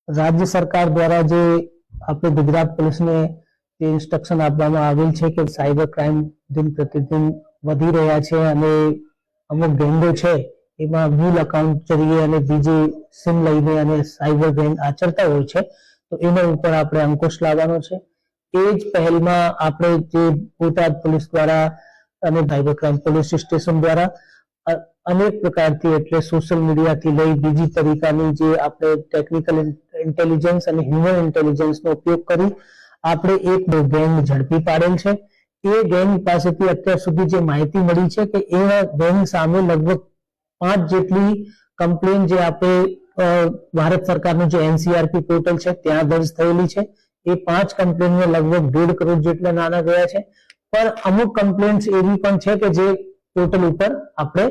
राज्य सरकार द्वारा जो આપણે ગુજરાત પોલીસને જે ઇન્સ્ટ્રક્શન આપવામાં આવેલ છે કે સાયબર ક્રાઇમ દિન પ્રતિદિન વધી રહ્યા છે અને અમુક ગેંગો છે એમાં મૂળ અકાઉન્ટ જરીએ અને બીજી સિમ લઈને અને સાયબર ગેંગ આચરતા હોય છે, તો એના ઉપર આપણે અંકુશ લાવવાનો છે। એ જ પહેલમાં આપણે જે બોટાદ પોલીસ દ્વારા અને સાયબર ક્રાઇમ પોલીસ સ્ટેશન દ્વારા अनेक प्रकार की एटले सोशल मीडिया थी लई बीजी तरीकानी जे आपणे टेक्निकल इंटेलिजन्स अने ह्यूमन इंटेलिजन्स नो उपयोग करी आपणे एक गैंग झड़पी पाडेल छे। ए गैंग पासेथी अत्यार सुधी जे माहिती मळी छे के ए गैंग सामे लगभग 5 जेटली कम्प्लेन जे आपणे भारत सरकारનું જે एनसीआरपी पोर्टल છે ત્યાં દર્જ થયેલી છે। એ 5 કમ્પ્લેનમાં लगभग 1.5 કરોડ જેટલા નાના ગયા છે, પણ અમુક કમ્પ્લેન્ટ્સ એવી પણ છે કે જે પોર્ટલ ઉપર આપણે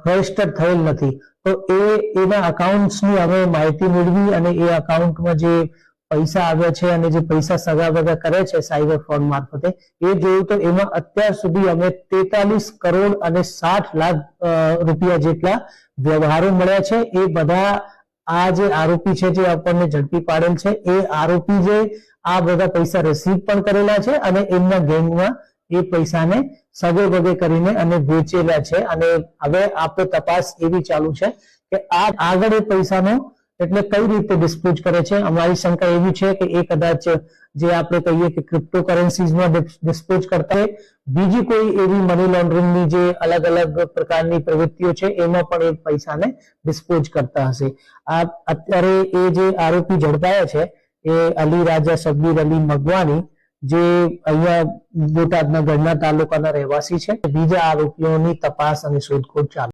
રजिस्टर થયેલ નથી, તો એના અકાઉન્ટ્સની હવે માહિતી મેળવી અને એ અકાઉન્ટમાં જે પૈસા આવ્યા છે અને જે પૈસા સગાવગા કરે છે સાયબર ફ્રોડ મારફતે એ જોયું તો એમાં અત્યાર સુધી અમે 43 કરોડ અને 60 લાખ રૂપિયા જેટલા વ્યવહારો મળ્યા છે। એ બધા આ જે આરોપી છે જે આપણને ઝડપી પાડેલ છે એ આરોપી જે આ બધા પૈસા રિસીવ પણ કરેલા છે અને એમના ગેંગમાં એ પૈસાને સગે વગે કરીને અને વેચેલા છે અને હવે આપણે તપાસ એવી ચાલુ છે કે આ આગળ એ પૈસાનો એટલે કઈ રીતે ડિસ્પોઝ કરે છે। અમારી શંકા એવી છે કે એ કદાચ જે આપણે કહીએ કે ક્રિપ્ટોકરન્સીઝમાં ડિસ્પોઝ કરતા હોય, બીજી કોઈ એવી મની લોન્ડરિંગની જે અલગ અલગ પ્રકારની પ્રવૃત્તિઓ છે એમાં પણ એ પૈસાને ડિસ્પોઝ કરતા હશે। આ અત્યારે એ જે આરોપી ઝડપાયા છે એ અલી રાજા શબ્બીર અલી મગવાની જે અહીંયા બોટાદના ગઢડા તાલુકાના રહેવાસી છે। બીજા આરોપીઓની તપાસ અને શોધખોળ ચાલુ